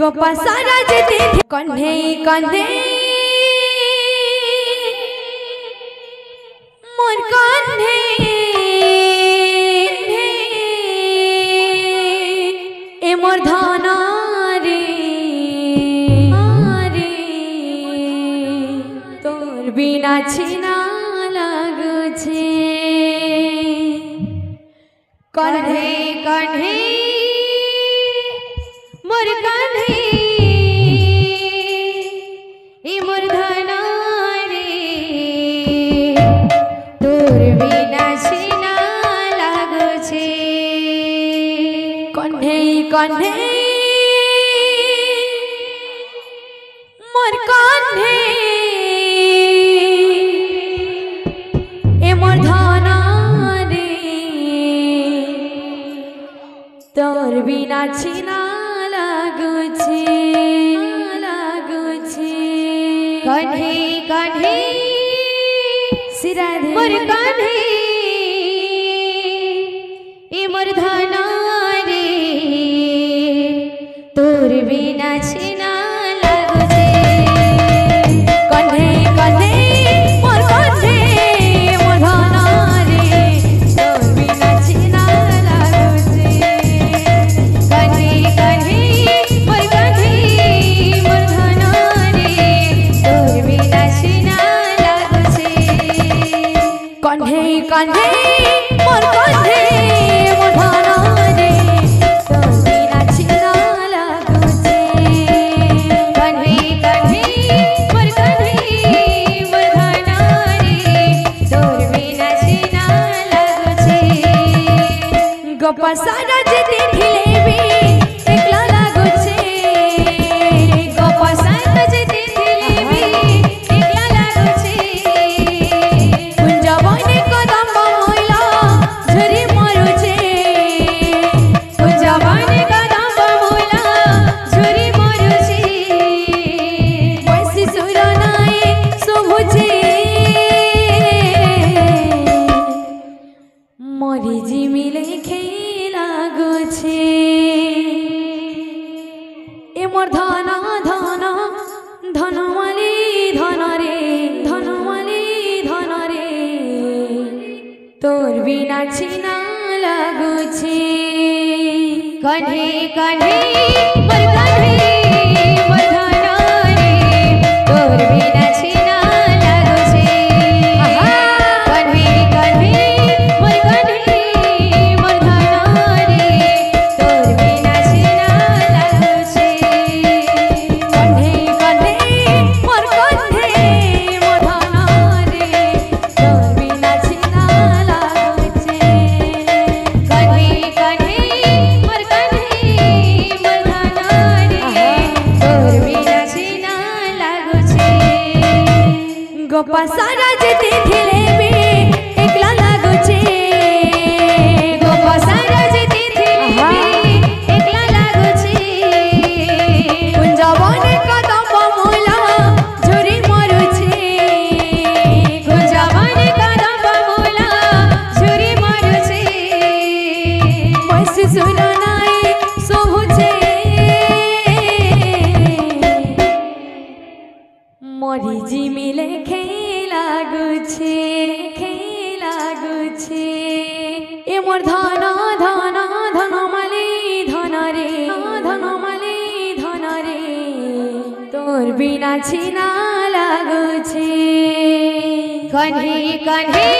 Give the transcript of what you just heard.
गोपा सारा जेते कन्हे कन्हे मोर कन्हे ए मोर धना रे तोर बिना छिना लागुछे कन्हे कन्हे मोर कन्हे ए मोर धना रे तोर बिना छिना लागुछे कन्हे कन्हे मोर कन्हे ए मोर धना रे तोर बिना छिना कन्हे कन्हे सिरा मोर कन्हे ए मोर धना रे तोर बिना छिना लागुछे कन्हे कन्हे मोर कन्हे मोर धना रे तोर बिना छिना लागुछे कन्हे कन्हे मोर कन्हे मोर धना रे तोर बिना छिना लागुछे कन्हे कन्हे मोर कन्हे मोर धना रे तोर बिना छिना लागुछे कन्हे कन्हे मोर कन्हे मोर धना रे तोर बिना छिना लागुछे गोपा सारा जेते ढिलेबी एकला लागुछे गोपा सारा जेते ढिलेबी एकला लागुछे कुंजबने कदम मोइला झरी मरुछे कुंजबने कदम मोइला झरी मरुछे बसी सुरनाए शोभुछे मरी जिमिले लागुछे ए मोर धना धना धनवाली धन रे धनवाली धन रे तोर बिना छिना लागुछे कन्हे कन्हे मोर कन्हे मोर धना रे तोर बिना छिना लागुछे कन्हे कन्हे मोर कन्हे मोर धना रे तोर बिना छिना लागुछे कन्हे कन्हे मोर कन्हे मोर धना रे तोर बिना छिना लागुछे कन्हे कन्हे मोर कन्हे मोर धना रे तोर बिना छिना लागुछे गोपा सारा जेते ढिलेबी एकला लागुछे गोपा सारा जेते ढिलेबी एकला लागुछे कुंजबने कदम मोइला झरी मरुछे कुंजबने कदम मोइला झरी मरुछे बसी सुरनाए शोभुछे मरी जिमिले लागुछे ए मोर धना धना धनमाली धन रे धनमाली धन रे तोर बिना छिना लागुछे कन्हे कन्हे